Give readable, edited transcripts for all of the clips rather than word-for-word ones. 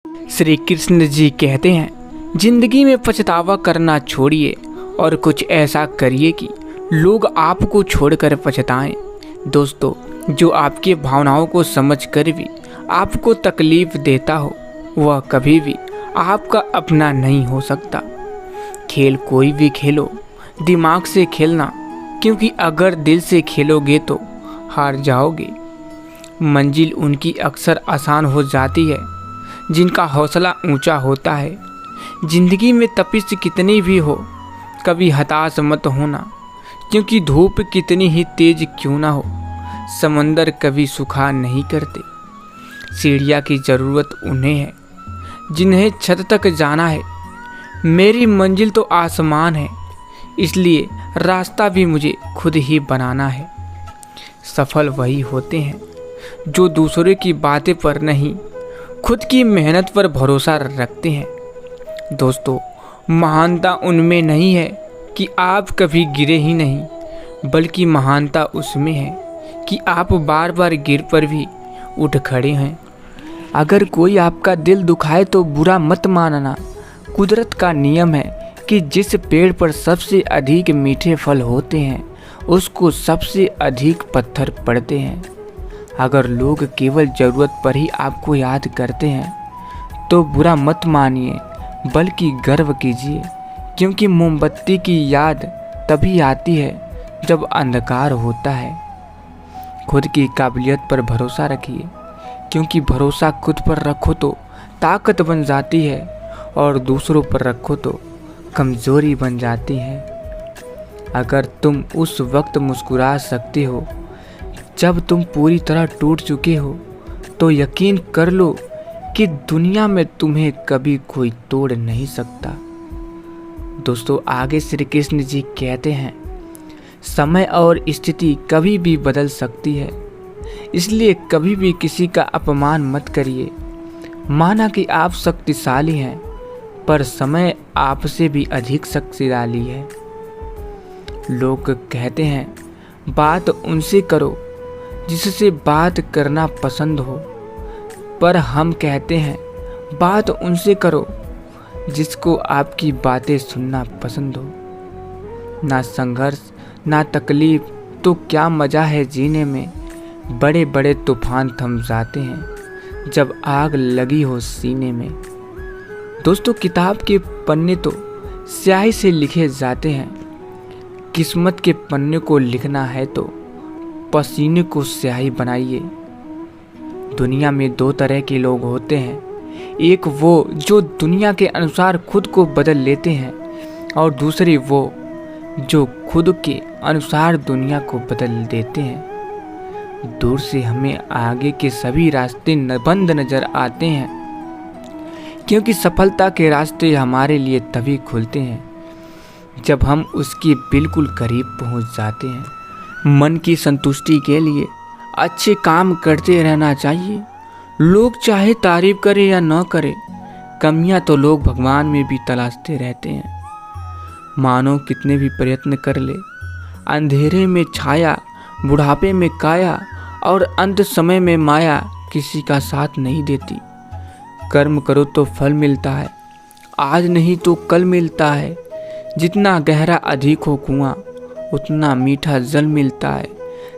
श्री कृष्ण जी कहते हैं, जिंदगी में पछतावा करना छोड़िए और कुछ ऐसा करिए कि लोग आपको छोड़कर पछताएं। दोस्तों, जो आपकी भावनाओं को समझकर भी आपको तकलीफ देता हो वह कभी भी आपका अपना नहीं हो सकता। खेल कोई भी खेलो, दिमाग से खेलना, क्योंकि अगर दिल से खेलोगे तो हार जाओगे। मंजिल उनकी अक्सर आसान हो जाती है जिनका हौसला ऊंचा होता है। जिंदगी में तपिश कितनी भी हो, कभी हताश मत होना, क्योंकि धूप कितनी ही तेज क्यों ना हो, समंदर कभी सुखा नहीं करते। सीढ़ियाँ की ज़रूरत उन्हें है जिन्हें छत तक जाना है। मेरी मंजिल तो आसमान है, इसलिए रास्ता भी मुझे खुद ही बनाना है। सफल वही होते हैं जो दूसरों की बातें पर नहीं, खुद की मेहनत पर भरोसा रखते हैं। दोस्तों, महानता उनमें नहीं है कि आप कभी गिरे ही नहीं, बल्कि महानता उसमें है कि आप बार बार गिर पर भी उठ खड़े हैं। अगर कोई आपका दिल दुखाए तो बुरा मत मानना। कुदरत का नियम है कि जिस पेड़ पर सबसे अधिक मीठे फल होते हैं उसको सबसे अधिक पत्थर पड़ते हैं। अगर लोग केवल ज़रूरत पर ही आपको याद करते हैं तो बुरा मत मानिए, बल्कि गर्व कीजिए, क्योंकि मोमबत्ती की याद तभी आती है जब अंधकार होता है। खुद की काबिलियत पर भरोसा रखिए, क्योंकि भरोसा खुद पर रखो तो ताकत बन जाती है और दूसरों पर रखो तो कमज़ोरी बन जाती है। अगर तुम उस वक्त मुस्कुरा सकते हो जब तुम पूरी तरह टूट चुके हो, तो यकीन कर लो कि दुनिया में तुम्हें कभी कोई तोड़ नहीं सकता। दोस्तों, आगे श्री कृष्ण जी कहते हैं, समय और स्थिति कभी भी बदल सकती है, इसलिए कभी भी किसी का अपमान मत करिए। माना कि आप शक्तिशाली हैं, पर समय आपसे भी अधिक शक्तिशाली है। लोग कहते हैं, बात उनसे करो जिससे बात करना पसंद हो, पर हम कहते हैं, बात उनसे करो जिसको आपकी बातें सुनना पसंद हो। ना संघर्ष ना तकलीफ तो क्या मज़ा है जीने में। बड़े बड़े तूफान थम जाते हैं जब आग लगी हो सीने में। दोस्तों, किताब के पन्ने तो स्याही से लिखे जाते हैं, किस्मत के पन्ने को लिखना है तो पसीने को स्याही बनाइए। दुनिया में दो तरह के लोग होते हैं, एक वो जो दुनिया के अनुसार खुद को बदल लेते हैं, और दूसरे वो जो खुद के अनुसार दुनिया को बदल देते हैं। दूर से हमें आगे के सभी रास्ते बंद नजर आते हैं, क्योंकि सफलता के रास्ते हमारे लिए तभी खुलते हैं जब हम उसके बिल्कुल करीब पहुंच जाते हैं। मन की संतुष्टि के लिए अच्छे काम करते रहना चाहिए। लोग चाहे तारीफ करें या न करें, कमियां तो लोग भगवान में भी तलाशते रहते हैं। मानो कितने भी प्रयत्न कर ले, अंधेरे में छाया, बुढ़ापे में काया और अंत समय में माया किसी का साथ नहीं देती। कर्म करो तो फल मिलता है, आज नहीं तो कल मिलता है। जितना गहरा अधिक हो कुआं, उतना मीठा जल मिलता है।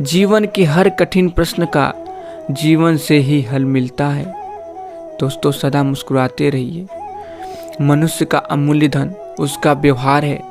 जीवन के हर कठिन प्रश्न का जीवन से ही हल मिलता है। दोस्तों, सदा मुस्कुराते रहिए। मनुष्य का अमूल्य धन उसका व्यवहार है।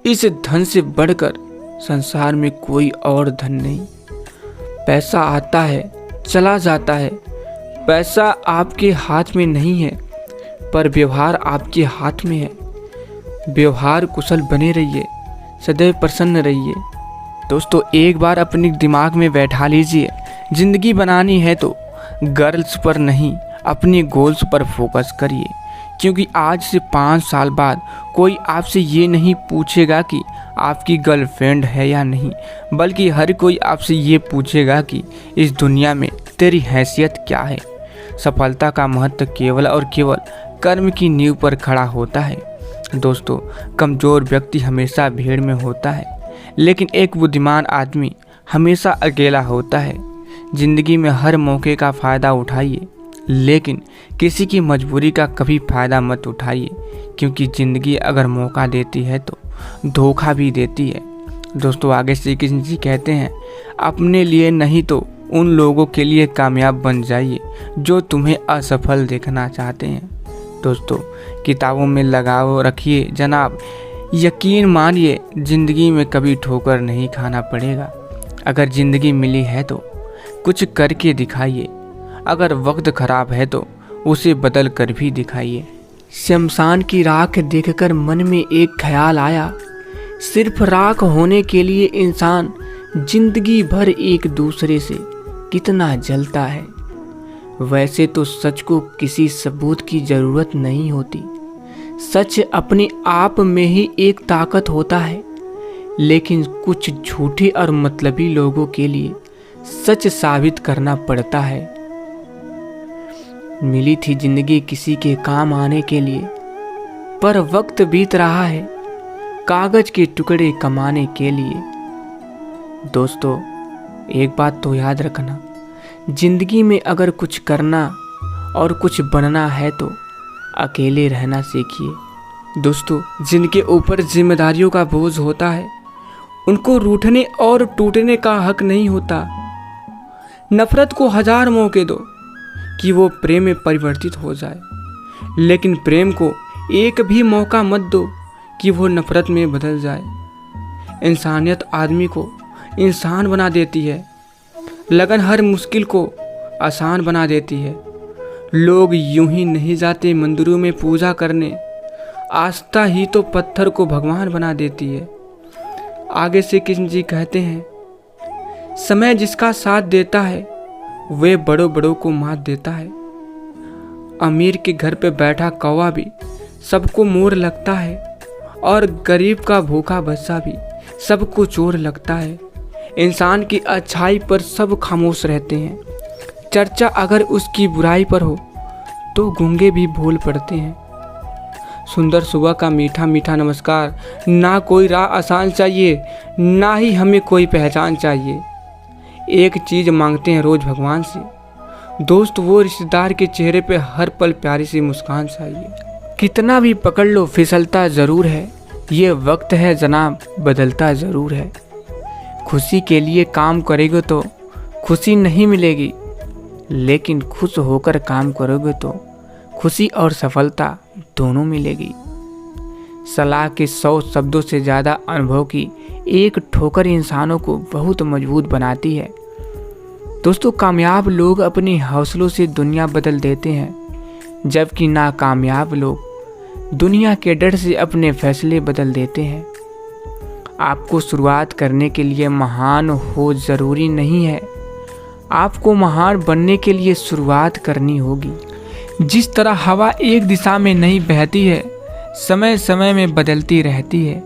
इस धन से बढ़कर संसार में कोई और धन नहीं। पैसा आता है, चला जाता है। पैसा आपके हाथ में नहीं है, पर व्यवहार आपके हाथ में है। व्यवहार कुशल बने रहिए, सदैव प्रसन्न रहिए। दोस्तों, एक बार अपने दिमाग में बैठा लीजिए, ज़िंदगी बनानी है तो गर्ल्स पर नहीं, अपने गोल्स पर फोकस करिए, क्योंकि आज से 5 साल बाद कोई आपसे ये नहीं पूछेगा कि आपकी गर्लफ्रेंड है या नहीं, बल्कि हर कोई आपसे ये पूछेगा कि इस दुनिया में तेरी हैसियत क्या है। सफलता का महत्व केवल और केवल कर्म की नींव पर खड़ा होता है। दोस्तों, कमज़ोर व्यक्ति हमेशा भीड़ में होता है, लेकिन एक बुद्धिमान आदमी हमेशा अकेला होता है। ज़िंदगी में हर मौके का फ़ायदा उठाइए, लेकिन किसी की मजबूरी का कभी फ़ायदा मत उठाइए, क्योंकि ज़िंदगी अगर मौका देती है तो धोखा भी देती है। दोस्तों, आगे श्री कृष्ण जी कहते हैं, अपने लिए नहीं तो उन लोगों के लिए कामयाब बन जाइए जो तुम्हें असफल देखना चाहते हैं। दोस्तों, किताबों में लगाव रखिए जनाब, यकीन मानिए ज़िंदगी में कभी ठोकर नहीं खाना पड़ेगा। अगर ज़िंदगी मिली है तो कुछ करके दिखाइए, अगर वक्त ख़राब है तो उसे बदल कर भी दिखाइए। शमशान की राख देखकर मन में एक ख्याल आया, सिर्फ राख होने के लिए इंसान जिंदगी भर एक दूसरे से कितना जलता है। वैसे तो सच को किसी सबूत की ज़रूरत नहीं होती, सच अपने आप में ही एक ताकत होता है। लेकिन कुछ झूठे और मतलबी लोगों के लिए सच साबित करना पड़ता है। मिली थी जिंदगी किसी के काम आने के लिए, पर वक्त बीत रहा है कागज के टुकड़े कमाने के लिए। दोस्तों, एक बात तो याद रखना, जिंदगी में अगर कुछ करना और कुछ बनना है तो अकेले रहना सीखिए। दोस्तों, जिनके ऊपर जिम्मेदारियों का बोझ होता है उनको रूठने और टूटने का हक नहीं होता। नफरत को 1000 मौके दो कि वो प्रेम में परिवर्तित हो जाए, लेकिन प्रेम को एक भी मौका मत दो कि वो नफरत में बदल जाए। इंसानियत आदमी को इंसान बना देती है, लगन हर मुश्किल को आसान बना देती है। लोग यूं ही नहीं जाते मंदिरों में पूजा करने, आस्था ही तो पत्थर को भगवान बना देती है। आगे से कृष्ण जी कहते हैं, समय जिसका साथ देता है वे बड़ों बड़ों को मात देता है। अमीर के घर पे बैठा कौवा भी सबको मोर लगता है, और गरीब का भूखा बच्चा भी सबको चोर लगता है। इंसान की अच्छाई पर सब खामोश रहते हैं, चर्चा अगर उसकी बुराई पर हो तो गूंगे भी भूल पड़ते हैं। सुंदर सुबह का मीठा मीठा नमस्कार, ना कोई राह आसान चाहिए, ना ही हमें कोई पहचान चाहिए। एक चीज़ मांगते हैं रोज़ भगवान से, दोस्त वो रिश्तेदार के चेहरे पे हर पल प्यारी सी मुस्कान चाहिए। कितना भी पकड़ लो फिसलता ज़रूर है, ये वक्त है जनाब बदलता ज़रूर है। खुशी के लिए काम करोगे तो खुशी नहीं मिलेगी, लेकिन खुश होकर काम करोगे तो खुशी और सफलता दोनों मिलेगी। सलाह के 100 शब्दों से ज़्यादा अनुभव की एक ठोकर इंसानों को बहुत मजबूत बनाती है। दोस्तों, कामयाब लोग अपने हौसलों से दुनिया बदल देते हैं, जबकि नाकामयाब लोग दुनिया के डर से अपने फैसले बदल देते हैं। आपको शुरुआत करने के लिए महान हो ज़रूरी नहीं है, आपको महान बनने के लिए शुरुआत करनी होगी। जिस तरह हवा एक दिशा में नहीं बहती है, समय समय में बदलती रहती है,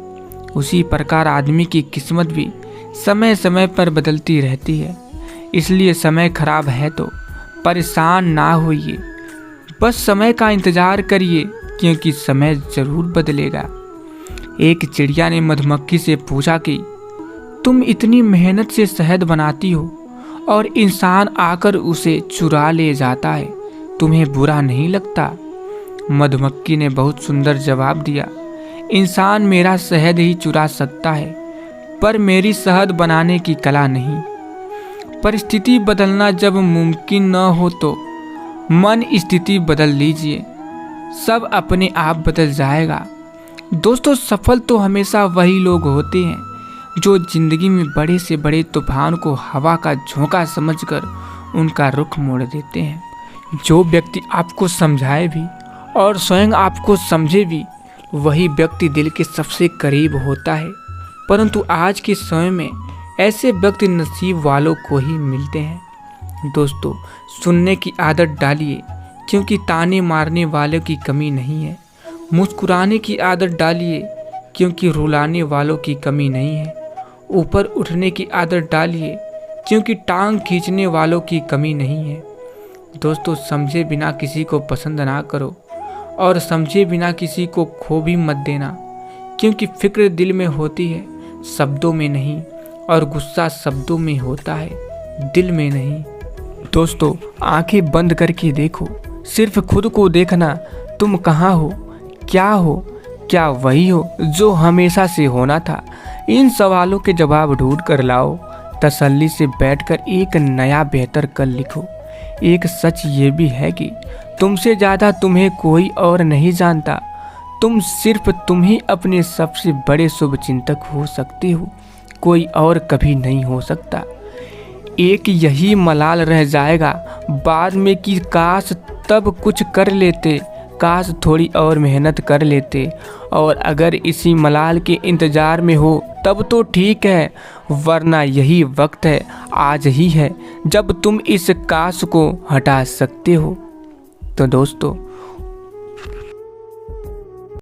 उसी प्रकार आदमी की किस्मत भी समय समय पर बदलती रहती है। इसलिए समय खराब है तो परेशान ना होइए, बस समय का इंतज़ार करिए, क्योंकि समय ज़रूर बदलेगा। एक चिड़िया ने मधुमक्खी से पूछा कि तुम इतनी मेहनत से शहद बनाती हो और इंसान आकर उसे चुरा ले जाता है, तुम्हें बुरा नहीं लगता? मधुमक्खी ने बहुत सुंदर जवाब दिया, इंसान मेरा शहद ही चुरा सकता है, पर मेरी शहद बनाने की कला नहीं। परिस्थिति बदलना जब मुमकिन न हो तो मन स्थिति बदल लीजिए, सब अपने आप बदल जाएगा। दोस्तों, सफल तो हमेशा वही लोग होते हैं जो जिंदगी में बड़े से बड़े तूफान को हवा का झोंका समझकर उनका रुख मोड़ देते हैं। जो व्यक्ति आपको समझाए भी और स्वयं आपको समझे भी, वही व्यक्ति दिल के सबसे करीब होता है। परंतु आज के समय में ऐसे व्यक्ति नसीब वालों को ही मिलते हैं। दोस्तों, सुनने की आदत डालिए, क्योंकि ताने मारने वालों की कमी नहीं है। मुस्कुराने की आदत डालिए, क्योंकि रुलाने वालों की कमी नहीं है। ऊपर उठने की आदत डालिए, क्योंकि टांग खींचने वालों की कमी नहीं है। दोस्तों, समझे बिना किसी को पसंद ना करो, और समझे बिना किसी को खो भी मत देना, क्योंकि फिक्र दिल में होती है, शब्दों में नहीं, और गुस्सा शब्दों में होता है, दिल में नहीं। दोस्तों, आंखें बंद करके देखो, सिर्फ खुद को देखना। तुम कहाँ हो, क्या वही हो जो हमेशा से होना था? इन सवालों के जवाब ढूंढ कर लाओ। तसल्ली से बैठकर एक नया बेहतर कल लिखो। एक सच ये भी है कि तुमसे ज़्यादा तुम्हें कोई और नहीं जानता। तुम ही अपने सबसे बड़े शुभचिंतक हो सकते हो, कोई और कभी नहीं हो सकता। एक यही मलाल रह जाएगा बाद में कि काश तब कुछ कर लेते, काश थोड़ी और मेहनत कर लेते। और अगर इसी मलाल के इंतज़ार में हो तब तो ठीक है, वरना यही वक्त है, आज ही है, जब तुम इस काश को हटा सकते हो। तो दोस्तों,